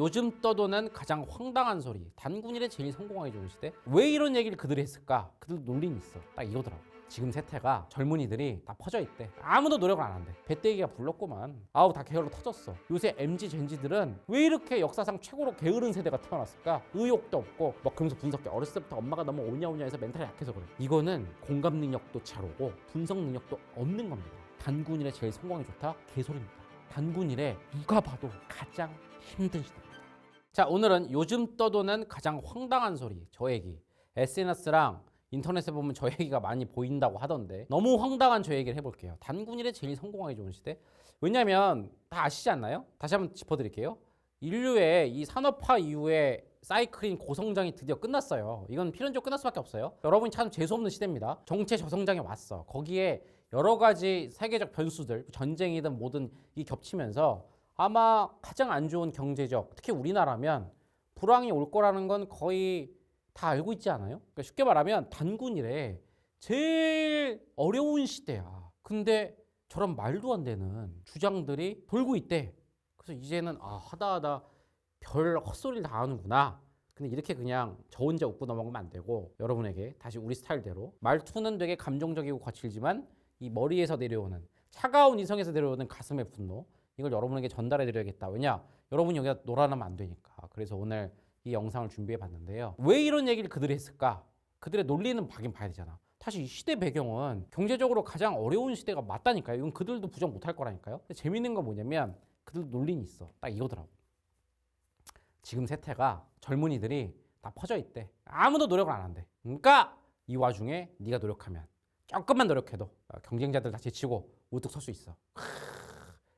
요즘 떠도는 가장 황당한 소리. 단군일에 제일 성공하기 좋은 시대. 왜 이런 얘기를 그들이 했을까? 그들 논리는 있어. 딱 이거더라고. 지금 세태가 젊은이들이 다 퍼져 있대. 아무도 노력을 안 한대. 배때기가 불렀구만. 아우 다 게을러 터졌어. 요새 MZ 젠지들은 왜 이렇게 역사상 최고로 게으른 세대가 태어났을까? 의욕도 없고 뭐 그러면서 분석해. 어렸을 때부터 엄마가 너무 오냐오냐 해서 멘탈이 약해서 그래. 이거는 공감 능력도 제로고 분석 능력도 없는 겁니다. 단군일에 제일 성공이 좋다? 개소리입니다. 단군일에 누가 봐도 가장 힘든 시대입니다. 자, 오늘은 요즘 떠도는 가장 황당한 소리, 저 얘기. SNS랑 인터넷에 보면 저 얘기가 많이 보인다고 하던데 너무 황당한 저 얘기를 해볼게요. 단군일에 제일 성공하기 좋은 시대. 왜냐면 다 아시지 않나요? 다시 한번 짚어드릴게요. 인류의 이 산업화 이후에 사이클인 고성장이 드디어 끝났어요. 이건 필연적으로 끝날 수밖에 없어요. 여러분이 참 재수없는 시대입니다. 정체 저성장이 왔어. 거기에 여러 가지 세계적 변수들, 전쟁이든 뭐든 이 겹치면서 아마 가장 안 좋은 경제적, 특히 우리나라면 불황이 올 거라는 건 거의 다 알고 있지 않아요? 그러니까 쉽게 말하면 단군일에 제일 어려운 시대야. 근데 저런 말도 안 되는 주장들이 돌고 있대. 그래서 이제는 하다 별 헛소리를 다 하는구나. 근데 이렇게 그냥 저 혼자 웃고 넘어가면 안 되고 여러분에게 다시 우리 스타일대로 말투는 되게 감정적이고 거칠지만 이 머리에서 내려오는 차가운 이성에서 내려오는 가슴의 분노 이걸 여러분에게 전달해 드려야겠다. 왜냐? 여러분이 여기다 놀아나면 안 되니까. 그래서 오늘 이 영상을 준비해 봤는데요. 왜 이런 얘기를 그들이 했을까? 그들의 논리는 봐긴 봐야 되잖아. 사실 이 시대 배경은 경제적으로 가장 어려운 시대가 맞다니까요. 이건 그들도 부정 못할 거라니까요. 근데 재밌는 건 뭐냐면 그들도 논리는 있어. 딱 이거더라고. 지금 세태가 젊은이들이 다 퍼져 있대. 아무도 노력을 안 한대. 그러니까 이 와중에 네가 노력하면 조금만 노력해도 경쟁자들 다 제치고 우뚝 설 수 있어.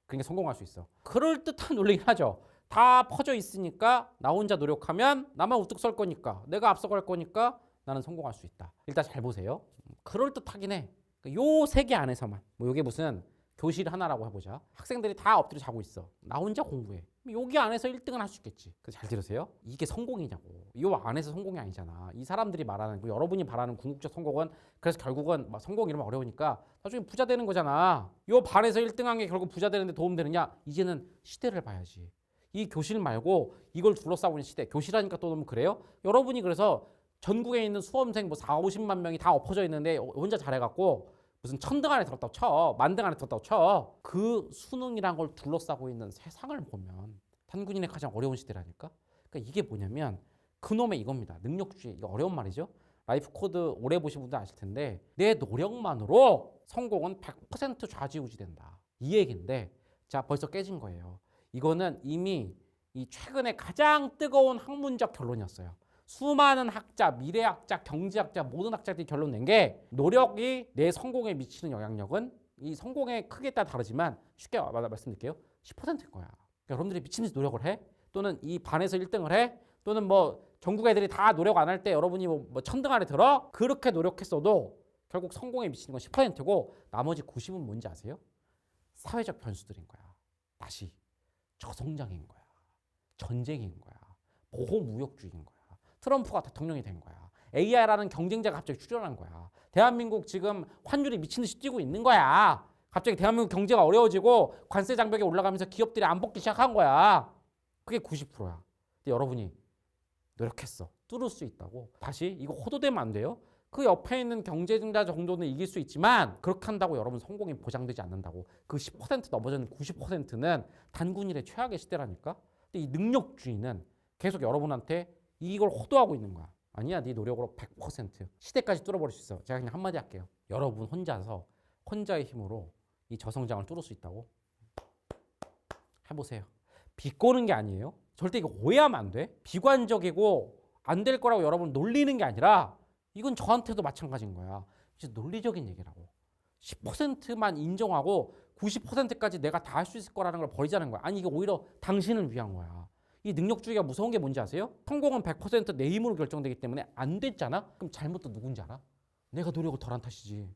그러니까 성공할 수 있어. 그럴듯한 논리긴 하죠. 다 퍼져 있으니까 나 혼자 노력하면 나만 우뚝 설 거니까 내가 앞서갈 거니까 나는 성공할 수 있다. 일단 잘 보세요. 그럴듯하긴 해. 요 세 개 안에서만. 뭐 요게 무슨 교실 하나라고 해보자. 학생들이 다 엎드려 자고 있어. 나 혼자 공부해. 여기 안에서 1등은 할 수 있겠지. 그래서 잘 들으세요. 이게 성공이냐고. 이 안에서 성공이 아니잖아. 이 사람들이 말하는 여러분이 바라는 궁극적 성공은 그래서 결국은 막 성공 이러면 어려우니까 나중에 부자 되는 거잖아. 요 반에서 1등한 게 결국 부자 되는데 도움되느냐? 이제는 시대를 봐야지. 이 교실 말고 이걸 둘러싸고 있는 시대. 교실하니까 또 너무 그래요? 여러분이 그래서 전국에 있는 수험생 뭐 4, 50만 명이 다 엎어져 있는데 혼자 잘해갖고 무슨 1000등 안에 들었다고 쳐. 10,000등 안에 들었다고 쳐. 그 수능이란 걸 둘러싸고 있는 세상을 보면 단군인의 가장 어려운 시대라니까. 그러니까 이게 뭐냐면 그놈의 이겁니다. 능력주의. 이거 어려운 말이죠. 라이프 코드 오래 보신 분들 아실 텐데 내 노력만으로 성공은 100% 좌지우지 된다. 이 얘기인데 자 벌써 깨진 거예요. 이거는 이미 이 최근에 가장 뜨거운 학문적 결론이었어요. 수많은 학자, 미래학자, 경제학자 모든 학자들이 결론 낸 게 노력이 내 성공에 미치는 영향력은 이 성공의 크기에 따라 다르지만 쉽게 말씀드릴게요. 10%인 거야. 그러니까 여러분들이 미친 듯이 노력을 해? 또는 이 반에서 1등을 해? 또는 뭐 전국 애들이 다 노력 안 할 때 여러분이 뭐 1000등 안에 들어? 그렇게 노력했어도 결국 성공에 미치는 건 10%고 나머지 90은 뭔지 아세요? 사회적 변수들인 거야. 다시 저성장인 거야. 전쟁인 거야. 보호무역주의인 거야. 트럼프가 대통령이 된 거야. AI라는 경쟁자가 갑자기 출현한 거야. 대한민국 지금 환율이 미친 듯이 뛰고 있는 거야. 갑자기 대한민국 경제가 어려워지고 관세 장벽에 올라가면서 기업들이 안 먹기 시작한 거야. 그게 90%야. 근데 여러분이 노력했어. 뚫을 수 있다고. 다시 이거 호도되면 안 돼요. 그 옆에 있는 경쟁자 정도는 이길 수 있지만 그렇게 한다고 여러분 성공이 보장되지 않는다고. 그 10% 넘어지는 90%는 단군일의 최악의 시대라니까. 근데 이 능력주의는 계속 여러분한테 이걸 호도하고 있는 거야. 아니야, 네 노력으로 100% 시대까지 뚫어버릴 수 있어. 제가 그냥 한마디 할게요. 여러분 혼자서 혼자의 힘으로 이 저성장을 뚫을 수 있다고? 해보세요. 비꼬는 게 아니에요. 절대 이거 오해하면 안 돼. 비관적이고 안 될 거라고 여러분 놀리는 게 아니라 이건 저한테도 마찬가지인 거야. 이제 논리적인 얘기라고. 10%만 인정하고 90%까지 내가 다 할 수 있을 거라는 걸 버리자는 거야. 아니 이게 오히려 당신을 위한 거야. 이 능력주의가 무서운 게 뭔지 아세요? 성공은 100% 내 힘으로 결정되기 때문에 안 됐잖아? 그럼 잘못도 누군지 알아? 내가 노력을 덜 한 탓이지.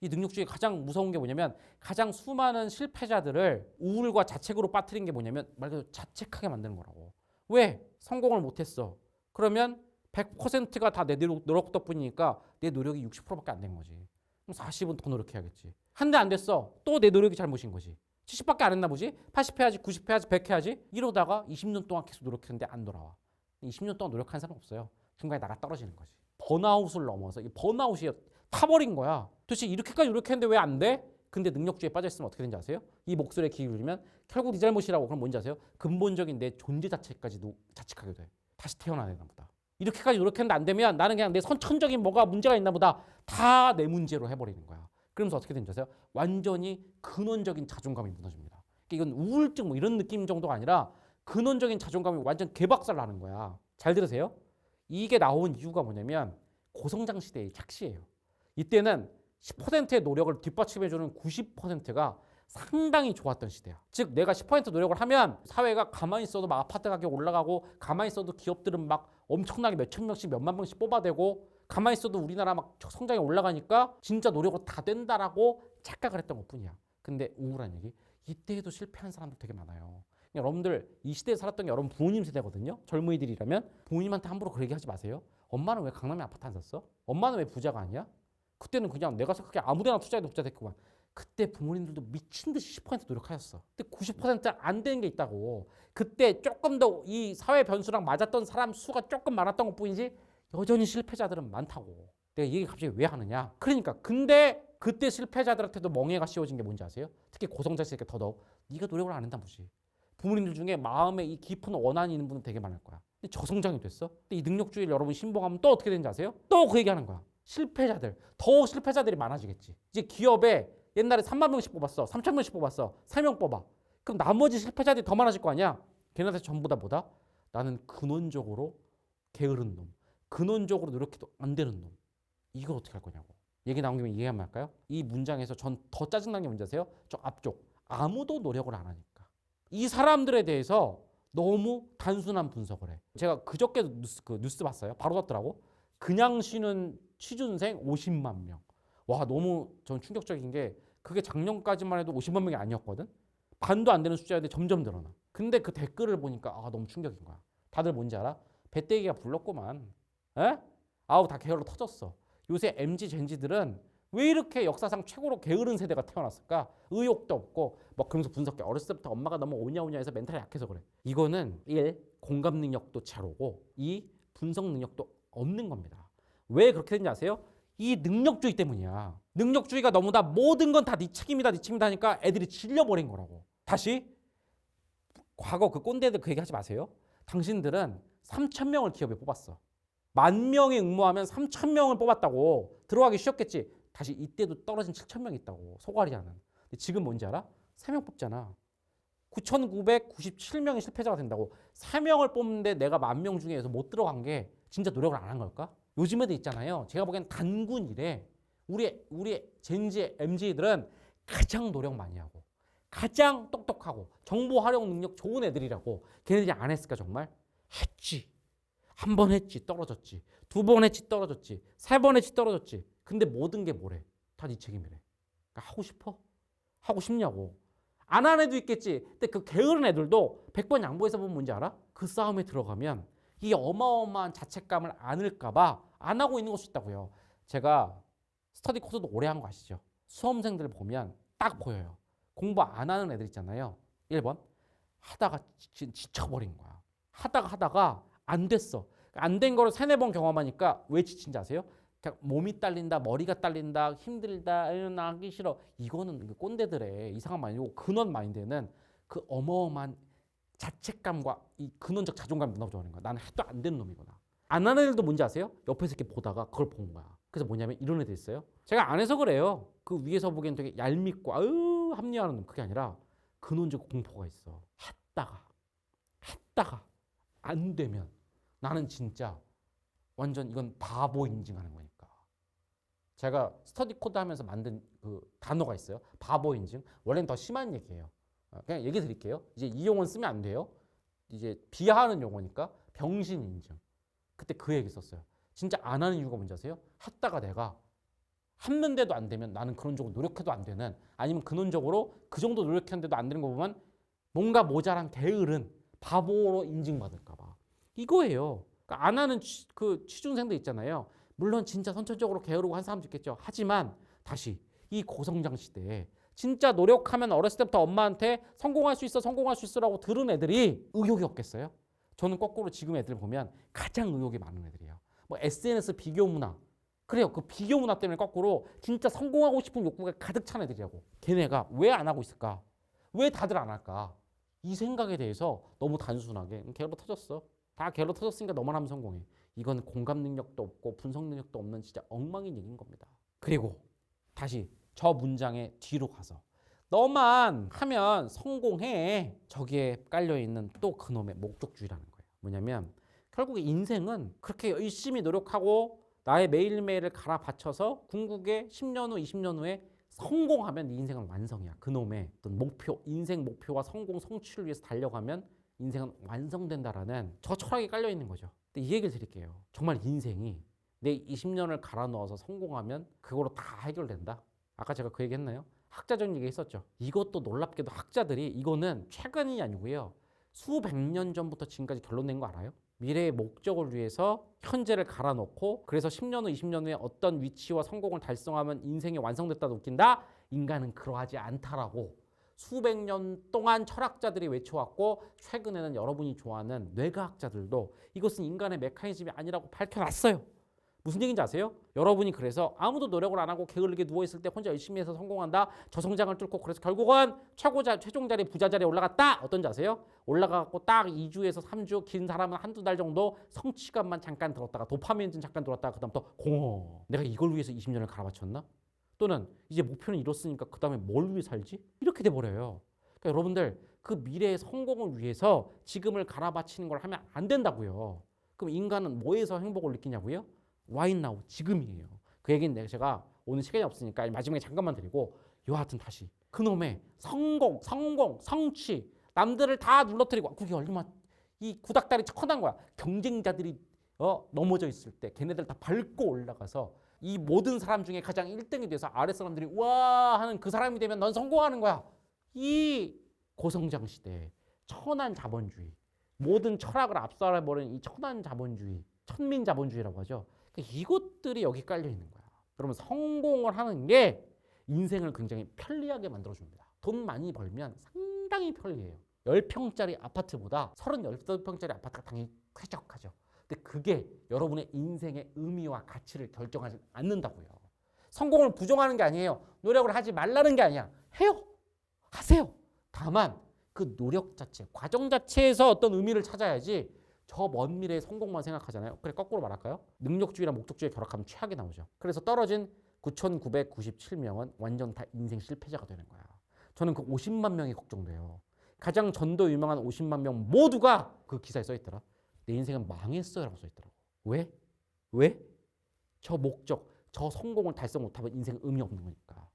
이 능력주의 가장 무서운 게 뭐냐면 가장 수많은 실패자들을 우울과 자책으로 빠뜨린 게 뭐냐면 말 그대로 자책하게 만드는 거라고. 왜? 성공을 못했어. 그러면 100%가 다 내 노력 덕분이니까 내 노력이 60%밖에 안 된 거지. 그럼 40은 더 노력해야겠지. 한 대 안 됐어. 또 내 노력이 잘못인 거지. 70밖에 안 했나 보지? 80 해야지, 90 해야지, 100 해야지. 이러다가 20년 동안 계속 노력했는데 안 돌아와. 20년 동안 노력한 사람 없어요. 중간에 나가 떨어지는 거지. 번아웃을 넘어서 이 번아웃이 타버린 거야. 도대체 이렇게까지 노력했는데 왜 안 돼? 근데 능력주의에 빠져있으면 어떻게 되는지 아세요? 이 목소리에 귀 기울이면 결국 네 잘못이라고. 그럼 뭔지 아세요? 근본적인 내 존재 자체까지도 자책하게 돼. 다시 태어나야 되나 보다. 이렇게까지 노력했는데 안 되면 나는 그냥 내 선천적인 뭐가 문제가 있나 보다. 다 내 문제로 해버리는 거야. 그러면서 어떻게 되는지 아세요? 완전히 근원적인 자존감이 무너집니다. 이건 우울증 뭐 이런 느낌 정도가 아니라 근원적인 자존감이 완전 개박살 나는 거야. 잘 들으세요. 이게 나온 이유가 뭐냐면 고성장 시대의 착시예요. 이때는 10%의 노력을 뒷받침해주는 90%가 상당히 좋았던 시대야. 즉 내가 10% 노력을 하면 사회가 가만히 있어도 막 아파트 가격 올라가고, 가만히 있어도 기업들은 막 엄청나게 몇천 명씩 몇만 명씩 뽑아대고, 가만히 있어도 우리나라 막 성장이 올라가니까 진짜 노력으로 다 된다라고 착각을 했던 것뿐이야. 근데 우울한 얘기, 이때에도 실패한 사람들 되게 많아요. 여러분들 이 시대에 살았던 게 여러분 부모님 세대거든요. 젊은이들이라면 부모님한테 함부로 그렇게 얘기하지 마세요. 엄마는 왜 강남에 아파트 안 샀어? 엄마는 왜 부자가 아니야? 그때는 그냥 내가 생각해 아무데나 투자해도 부자 됐구만. 그때 부모님들도 미친 듯이 10% 노력하셨어. 근데 90%안 되는 게 있다고. 그때 조금 더 이 사회 변수랑 맞았던 사람 수가 조금 많았던 것뿐이지 여전히 실패자들은 많다고. 내가 이 얘기 갑자기 왜 하느냐? 그러니까 근데 그때 실패자들한테도 멍해가 씌워진 게 뭔지 아세요? 특히 고성자식에게 더더욱 네가 노력을 안 했단 거지. 부모님들 중에 마음에 이 깊은 원한이 있는 분은 되게 많을 거야. 근데 저성장이 됐어? 근데 이 능력주의를 여러분 신봉하면 또 어떻게 되는지 아세요? 또 그 얘기하는 거야. 실패자들, 더 실패자들이 많아지겠지. 이제 기업에 옛날에 3만 명씩 뽑았어, 3천 명씩 뽑았어, 3명 뽑아. 그럼 나머지 실패자들이 더 많아질 거 아니야? 걔네들 전부 다 뭐다? 나는 근원적으로 게으른 놈, 근원적으로 노력해도 안 되는 놈. 이걸 어떻게 할 거냐고. 얘기 나온 김에 이해하면 할까요? 이 문장에서 전 더 짜증난 게 뭔지 아세요? 저 앞쪽. 아무도 노력을 안 하니까. 이 사람들에 대해서 너무 단순한 분석을 해. 제가 그저께도 뉴스 봤어요. 바로 봤더라고. 그냥 쉬는 취준생 50만 명. 와, 너무 전 충격적인 게 그게 작년까지만 해도 50만 명이 아니었거든. 반도 안 되는 숫자인데 점점 늘어나. 근데 그 댓글을 보니까 너무 충격인 거야. 다들 뭔지 알아? 배때기가 불렀구만. 에? 아우 다 게을러 터졌어. 요새 MZ 젠지들은 왜 이렇게 역사상 최고로 게으른 세대가 태어났을까? 의욕도 없고 뭐 그러면서 분석해. 어렸을 때부터 엄마가 너무 오냐오냐 해서 멘탈이 약해서 그래. 이거는 1. 공감 능력도 제로고 2. 분석 능력도 없는 겁니다. 왜 그렇게 되는지 아세요? 이 능력주의 때문이야. 능력주의가 너무나 모든 건 다 네 책임이다, 네 책임이다 하니까 애들이 질려버린 거라고. 다시 과거 그 꼰대들 그 얘기 하지 마세요. 당신들은 3천 명을 기업에 뽑았어. 10,000명이 응모하면 3천 명을 뽑았다고. 들어가기 쉬웠겠지. 다시 이때도 떨어진 7천 명이 있다고. 소가리하는. 근데 지금 뭔지 알아? 3명 뽑잖아. 9,997명이 실패자가 된다고. 3명을 뽑는데 내가 10,000명 중에서 못 들어간 게 진짜 노력을 안 한 걸까? 요즘 애들 있잖아요. 제가 보기엔 단군이래. 우리 젠지, MZ들은 가장 노력 많이 하고 가장 똑똑하고 정보 활용 능력 좋은 애들이라고. 걔네들이 안 했을까 정말? 했지. 한 번 했지 떨어졌지. 2번 했지 떨어졌지. 3번 했지 떨어졌지. 근데 모든 게 뭐래? 다 네 책임이래. 그러니까 하고 싶어? 하고 싶냐고. 안 한 애도 있겠지. 근데 그 게으른 애들도 100번 양보해서 보면 뭔지 알아? 그 싸움에 들어가면 이 어마어마한 자책감을 안을까 봐 안 하고 있는 것이 있다고요. 제가 스터디 코스도 오래 한 거 아시죠? 수험생들 보면 딱 보여요. 공부 안 하는 애들 있잖아요. 1번 하다가 지쳐버린 거야. 하다가 안 됐어. 안 된 거를 3-4번 경험하니까 왜 지친지 아세요? 그냥 몸이 딸린다, 머리가 딸린다, 힘들다, 나 하기 싫어. 이거는 꼰대들의 이상한 마인드고, 근원 마인드는 그 어마어마한 자책감과 이 근원적 자존감이 무너져버리는 거야. 나는 해도 안 되는 놈이구나. 안 하는 애들도 뭔지 아세요? 옆에서 이렇게 보다가 그걸 본 거야. 그래서 뭐냐면 이런 애들 있어요. 제가 안 해서 그래요. 그 위에서 보기엔 되게 얄밉고 합리화하는 놈. 그게 아니라 근원적 공포가 있어. 했다가 안 되면 나는 진짜 완전 이건 바보 인증하는 거니까. 제가 스터디 코드 하면서 만든 그 단어가 있어요. 바보 인증. 원래는 더 심한 얘기예요. 그냥 얘기 드릴게요. 이제 이 용어는 쓰면 안 돼요. 이제 비하하는 용어니까 병신 인증. 그때 그 얘기 썼어요. 진짜 안 하는 이유가 뭔지 아세요? 했다가 내가 했는데도 안 되면 나는 그런 쪽으로 노력해도 안 되는, 아니면 근원적으로 그 정도 노력했는데도 안 되는 거 보면 뭔가 모자란 게으른 바보로 인증받을까 봐. 이거예요. 그러니까 안 하는 그 취준생들 있잖아요. 물론 진짜 선천적으로 게으르고 한 사람도 있겠죠. 하지만 다시 이 고성장 시대에 진짜 노력하면 어렸을 때부터 엄마한테 성공할 수 있어 성공할 수 있어라고 들은 애들이 의욕이 없겠어요? 저는 거꾸로 지금 애들 보면 가장 의욕이 많은 애들이에요. 뭐 SNS 비교 문화. 그래요. 그 비교 문화 때문에 거꾸로 진짜 성공하고 싶은 욕구가 가득 찬 애들이라고. 걔네가 왜 안 하고 있을까? 왜 다들 안 할까? 이 생각에 대해서 너무 단순하게 개로 터졌어. 다 개로 터졌으니까 너만 하면 성공해. 이건 공감 능력도 없고 분석 능력도 없는 진짜 엉망인 얘기인 겁니다. 그리고 다시 저 문장의 뒤로 가서 너만 하면 성공해. 저기에 깔려있는 또 그놈의 목적주의라는 거예요. 뭐냐면 결국에 인생은 그렇게 열심히 노력하고 나의 매일매일을 갈아 바쳐서 궁극에 10년 후, 20년 후에 성공하면 네 인생은 완성이야. 그놈의 어떤 목표, 인생 목표와 성공, 성취를 위해서 달려가면 인생은 완성된다라는 저 철학이 깔려있는 거죠. 근데 이 얘기를 드릴게요. 정말 인생이 내 20년을 갈아 넣어서 성공하면 그거로 다 해결된다? 아까 제가 그 얘기 했나요? 학자적인 얘기 했었죠. 이것도 놀랍게도 학자들이 이거는 최근이 아니고요. 수백 년 전부터 지금까지 결론 낸 거 알아요? 미래의 목적을 위해서 현재를 갈아놓고 그래서 10년 후, 20년 후에 어떤 위치와 성공을 달성하면 인생이 완성됐다고 웃긴다? 인간은 그러하지 않다라고 수백 년 동안 철학자들이 외쳐왔고 최근에는 여러분이 좋아하는 뇌과학자들도 이것은 인간의 메커니즘이 아니라고 밝혀놨어요. 무슨 얘기인지 아세요? 여러분이 그래서 아무도 노력을 안 하고 게을르게 누워있을 때 혼자 열심히 해서 성공한다. 저성장을 뚫고 그래서 결국은 최종 자리 부자 자리에 올라갔다. 어떤지 아세요? 올라가고 딱 2주에서 3주 긴 사람은 한두 달 정도 성취감만 잠깐 들었다가 도파민은 잠깐 들었다가 그 다음부터 공허. 내가 이걸 위해서 20년을 갈아바쳤나? 또는 이제 목표는 이뤘으니까 그 다음에 뭘 위해 살지? 이렇게 돼버려요. 그러니까 여러분들 그 미래의 성공을 위해서 지금을 갈아바치는 걸 하면 안 된다고요. 그럼 인간은 뭐에서 행복을 느끼냐고요? Right now, 지금이에요. 그 얘기는 제가 오늘 시간이 없으니까 마지막에 잠깐만 드리고 여하튼 다시 그놈의 성공, 성취 남들을 다 눌러뜨리고 그게 얼마나 이 구닥다리 척하는 거야. 경쟁자들이 넘어져 있을 때 걔네들 다 밟고 올라가서 이 모든 사람 중에 가장 1등이 돼서 아래 사람들이 와 하는 그 사람이 되면 넌 성공하는 거야. 이 고성장 시대에 천한 자본주의 모든 철학을 압살해버린 이 천한 자본주의 천민 자본주의라고 하죠. 이것들이 여기 깔려 있는 거야. 그러면 성공을 하는 게 인생을 굉장히 편리하게 만들어줍니다. 돈 많이 벌면 상당히 편리해요. 10평짜리 아파트보다 38평짜리 아파트가 당연히 쾌적하죠. 근데 그게 여러분의 인생의 의미와 가치를 결정하지 않는다고요. 성공을 부정하는 게 아니에요. 노력을 하지 말라는 게 아니야. 해요. 하세요. 다만 그 노력 자체, 과정 자체에서 어떤 의미를 찾아야지 저 먼 미래의 성공만 생각하잖아요. 그래 거꾸로 말할까요? 능력주의랑 목적주의 결합하면 최악이 나오죠. 그래서 떨어진 9,997명은 완전 다 인생 실패자가 되는 거야. 저는 그 50만 명이 걱정돼요. 가장 전도 유명한 50만 명 모두가 그 기사에 써있더라. 내 인생은 망했어요 라고 써있더라고. 왜? 왜? 저 목적, 저 성공을 달성 못하면 인생 의미 없는 거니까.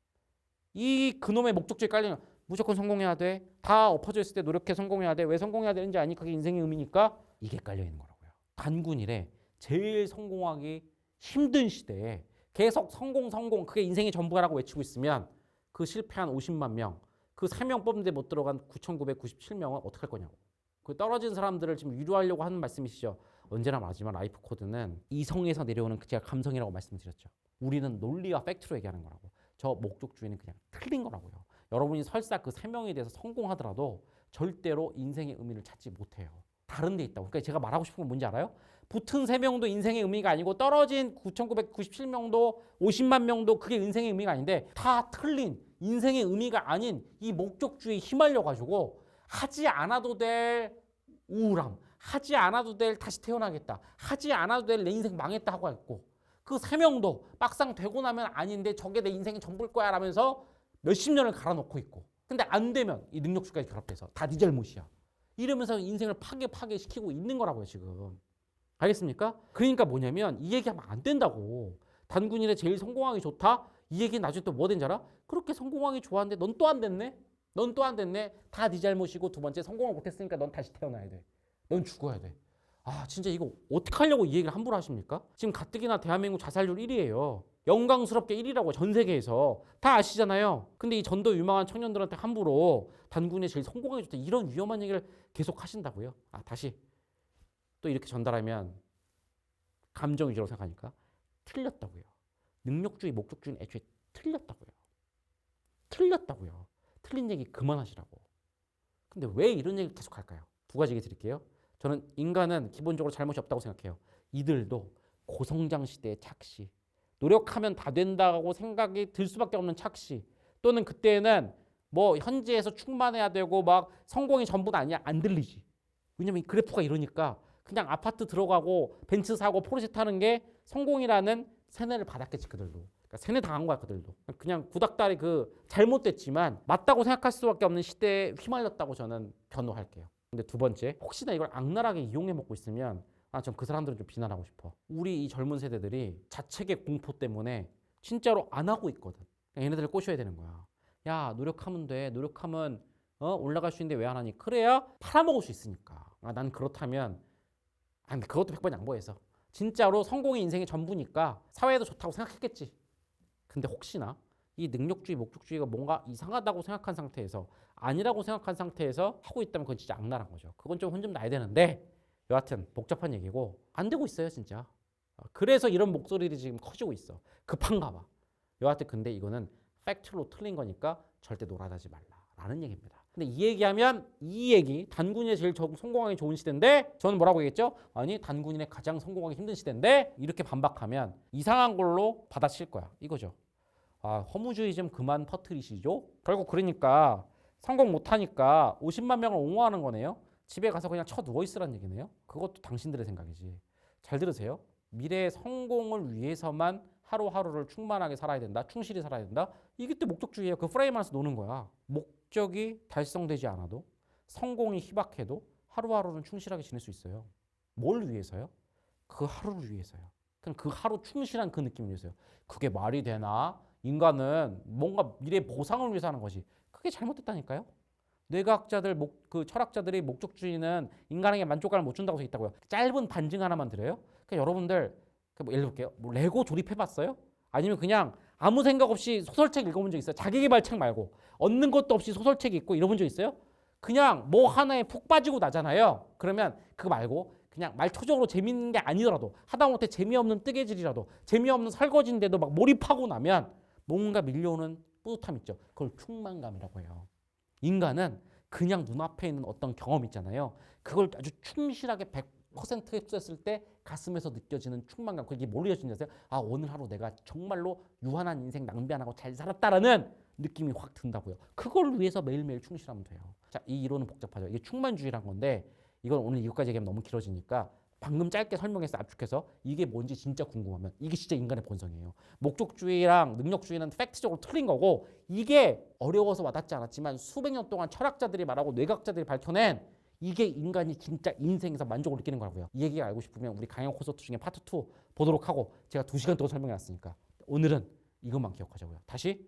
이 그놈의 목적주의에 깔리면 무조건 성공해야 돼. 다 엎어져 있을 때 노력해 성공해야 돼. 왜 성공해야 되는지 아니? 그게 인생의 의미니까 이게 깔려 있는 거라고요. 단군일에 제일 성공하기 힘든 시대에 계속 성공 그게 인생의 전부라고 외치고 있으면 그 실패한 50만 명, 그 3명 뽑는데 못 들어간 9,997명은 어떻게 할 거냐고. 그 떨어진 사람들을 지금 위로하려고 하는 말씀이시죠. 언제나 말하지만 라이프 코드는 이성에서 내려오는 제가 감성이라고 말씀드렸죠. 우리는 논리와 팩트로 얘기하는 거라고. 저 목적주의는 그냥 틀린 거라고요. 여러분이 설사 그 3명에 대해서 성공하더라도 절대로 인생의 의미를 찾지 못해요. 다른 데 있다고. 그러니까 제가 말하고 싶은 건 뭔지 알아요? 붙은 3명도 인생의 의미가 아니고 떨어진 9,997명도 50만 명도 그게 인생의 의미가 아닌데 다 틀린 인생의 의미가 아닌 이 목적주의에 휘말려가지고 하지 않아도 될 우울함, 하지 않아도 될 다시 태어나겠다, 하지 않아도 될 내 인생 망했다 하고 있고 그 3명도 막상 되고 나면 아닌데 저게 내 인생의 전부일 거야 라면서 몇십 년을 갈아놓고 있고 근데 안 되면 이 능력주까지 결합돼서 다 네 잘못이야. 이러면서 인생을 파괴시키고 있는 거라고요 지금. 알겠습니까? 그러니까 뭐냐면 이 얘기하면 안 된다고. 단군일에 제일 성공하기 좋다? 이 얘기는 나중에 또 뭐 된지 알아? 그렇게 성공하기 좋아하는데 넌 또 안 됐네? 넌 또 안 됐네? 다 네 잘못이고 두 번째 성공을 못했으니까 넌 다시 태어나야 돼. 넌 죽어야 돼. 아 진짜 이거 어떻게 하려고 이 얘기를 함부로 하십니까? 지금 가뜩이나 대한민국 자살률 1위예요. 영광스럽게 1위라고 전 세계에서 다 아시잖아요. 근데 이 전도 유망한 청년들한테 함부로 단군에 제일 성공하기 좋다 이런 위험한 얘기를 계속 하신다고요. 아 다시 또 이렇게 전달하면 감정 위주로 생각하니까 틀렸다고요. 능력주의, 목적주의는 애초에 틀렸다고요. 틀렸다고요. 틀린 얘기 그만하시라고. 근데 왜 이런 얘기를 계속 할까요? 두 가지 얘기 드릴게요. 저는 인간은 기본적으로 잘못이 없다고 생각해요. 이들도 고성장 시대의 착시, 노력하면 다 된다고 생각이 들 수밖에 없는 착시, 또는 그때는 뭐 현지에서 충만해야 되고 막 성공이 전부는 아니야, 안 들리지. 왜냐면 그래프가 이러니까 그냥 아파트 들어가고 벤츠 사고 포르쉐 타는 게 성공이라는 세뇌를 받았겠지 그들도. 그러니까 세뇌 당한 거야 그들도. 그냥 구닥다리 그 잘못됐지만 맞다고 생각할 수밖에 없는 시대에 휘말렸다고 저는 변호할게요. 근데 두 번째, 혹시나 이걸 악랄하게 이용해 먹고 있으면 전 그 사람들은 좀 비난하고 싶어. 우리 이 젊은 세대들이 자책의 공포 때문에 진짜로 안 하고 있거든. 얘네들을 꼬셔야 되는 거야. 야, 노력하면 돼. 노력하면 올라갈 수 있는데 왜 안 하니? 그래야 팔아먹을 수 있으니까. 난 그렇다면, 근데 그것도 100번 양보해서. 진짜로 성공이 인생의 전부니까 사회에도 좋다고 생각했겠지. 근데 혹시나 이 능력주의, 목적주의가 뭔가 이상하다고 생각한 상태에서, 아니라고 생각한 상태에서 하고 있다면 그건 진짜 악랄한 거죠. 그건 좀 혼 좀 나야 되는데, 여하튼 복잡한 얘기고 안 되고 있어요 진짜. 그래서 이런 목소리들이 지금 커지고 있어. 급한가 봐. 여하튼 근데 이거는 팩트로 틀린 거니까 절대 놀아나지 말라라는 얘기입니다. 근데 이 얘기하면 이 얘기, 단군인의 제일 성공하기 좋은 시대인데 저는 뭐라고 얘기했죠? 아니, 단군인의 가장 성공하기 힘든 시대인데 이렇게 반박하면 이상한 걸로 받아칠 거야 이거죠. 허무주의 좀 그만 퍼뜨리시죠. 결국 그러니까 성공 못하니까 50만 명을 옹호하는 거네요. 집에 가서 그냥 쳐 누워 있으란 얘기네요. 그것도 당신들의 생각이지. 잘 들으세요. 미래의 성공을 위해서만 하루하루를 충만하게 살아야 된다. 충실히 살아야 된다. 이게 또 목적주의예요. 그 프레임 안에서 노는 거야. 목적이 달성되지 않아도, 성공이 희박해도 하루하루는 충실하게 지낼 수 있어요. 뭘 위해서요? 그 하루를 위해서요. 그냥 그 하루 충실한 그 느낌을 위해서요. 그게 말이 되나? 인간은 뭔가 미래 보상을 위해서 하는 것이. 그게 잘못됐다니까요. 뇌과학자들, 그 철학자들이 목적주의는 인간에게 만족감을 못 준다고 돼 있다고요. 짧은 반증 하나만 드려요. 그러니까 여러분들 뭐 예를 들게요. 뭐 레고 조립해봤어요? 아니면 그냥 아무 생각 없이 소설책 읽어본 적 있어요? 자기계발책 말고 얻는 것도 없이 소설책 읽고 읽어본 적 있어요? 그냥 뭐 하나에 푹 빠지고 나잖아요. 그러면 그거 말고 그냥 말초적으로 재밌는 게 아니더라도 하다못해 재미없는 뜨개질이라도 재미없는 설거지인데도 막 몰입하고 나면 뭔가 밀려오는 뿌듯함 있죠. 그걸 충만감이라고 해요. 인간은 그냥 눈앞에 있는 어떤 경험 있잖아요. 그걸 아주 충실하게 100% 흡수했을 때 가슴에서 느껴지는 충만감. 그게 뭘 느껴지는지 아세요? 오늘 하루 내가 정말로 유한한 인생 낭비 안 하고 잘 살았다라는 느낌이 확 든다고요. 그걸 위해서 매일매일 충실하면 돼요. 자, 이 이론은 복잡하죠. 이게 충만주의란 건데 이건 오늘 이것까지 얘기하면 너무 길어지니까 방금 짧게 설명해서 압축해서 이게 뭔지 진짜 궁금하면 이게 진짜 인간의 본성이에요. 목적주의랑 능력주의는 팩트적으로 틀린 거고 이게 어려워서 와닿지 않았지만 수백 년 동안 철학자들이 말하고 뇌과학자들이 밝혀낸 이게 인간이 진짜 인생에서 만족을 느끼는 거라고요. 이 얘기가 알고 싶으면 우리 강연 콘서트 중에 파트 2 보도록 하고 제가 2시간 동안 설명해놨으니까 오늘은 이것만 기억하자고요. 다시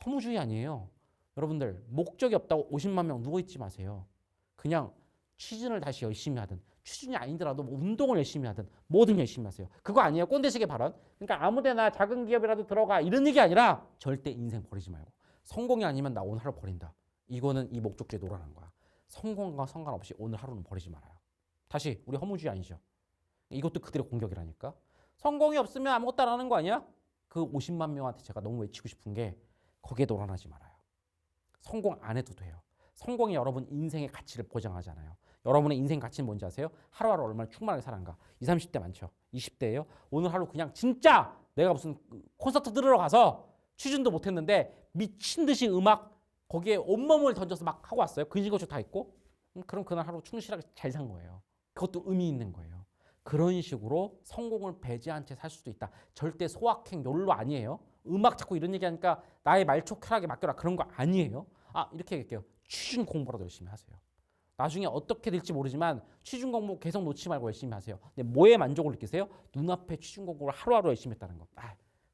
허무주의 아니에요. 여러분들 목적이 없다고 50만 명 누워있지 마세요. 그냥 취준을 다시 열심히 하든 취준이 아니더라도 뭐 운동을 열심히 하든 뭐든 열심히 하세요. 그거 아니에요. 꼰대식의 발언. 그러니까 아무데나 작은 기업이라도 들어가 이런 얘기 아니라 절대 인생 버리지 말고 성공이 아니면 나 오늘 하루 버린다. 이거는 이 목적주의에 놀아난 거야. 성공과 상관없이 오늘 하루는 버리지 말아요. 다시 우리 허무주의 아니죠. 이것도 그들의 공격이라니까. 성공이 없으면 아무것도 안 하는 거 아니야? 그 50만 명한테 제가 너무 외치고 싶은 게 거기에 놀아나지 말아요. 성공 안 해도 돼요. 성공이 여러분 인생의 가치를 보장하잖아요. 여러분의 인생 가치는 뭔지 아세요? 하루하루 얼마나 충만하게 살았는가. 20, 30대 많죠. 20대예요. 오늘 하루 그냥 진짜 내가 무슨 콘서트 들으러 가서 취준도 못했는데 미친 듯이 음악 거기에 온몸을 던져서 막 하고 왔어요. 근식어초 다 있고. 그럼 그날 하루 충실하게 잘 산 거예요. 그것도 의미 있는 거예요. 그런 식으로 성공을 배제한 채 살 수도 있다. 절대 소확행 욜로 아니에요. 음악 자꾸 이런 얘기하니까 나의 말초 쾌락에 맡겨라 그런 거 아니에요. 이렇게 얘기할게요. 취준 공부라도 열심히 하세요. 나중에 어떻게 될지 모르지만 취준 공부 계속 놓지 말고 열심히 하세요. 근데 뭐에 만족을 느끼세요? 눈앞에 취준 공부를 하루하루 열심히 했다는 거.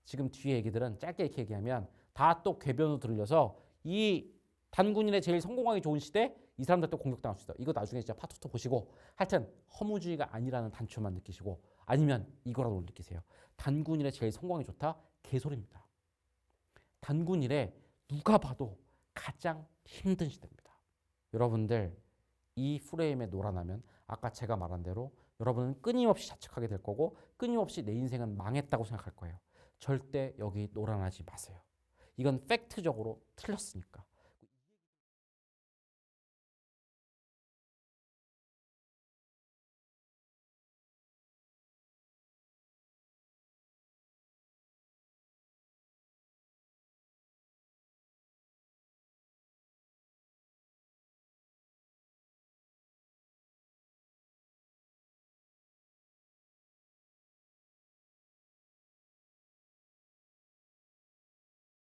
지금 뒤에 얘기들은 짧게 이렇게 얘기하면 다 또 궤변으로 들려서 이 단군인의 제일 성공하기 좋은 시대 이 사람들 또 공격당할 수 있어요. 이거 나중에 진짜 파트 2 보시고 하여튼 허무주의가 아니라는 단초만 느끼시고 아니면 이거라도 느끼세요. 단군인의 제일 성공하기 좋다? 개소리입니다. 단군일에 누가 봐도 가장 힘든 시대입니다. 여러분들 이 프레임에 놀아나면 아까 제가 말한 대로 여러분은 끊임없이 자책하게 될 거고 끊임없이 내 인생은 망했다고 생각할 거예요. 절대 여기 놀아나지 마세요. 이건 팩트적으로 틀렸으니까.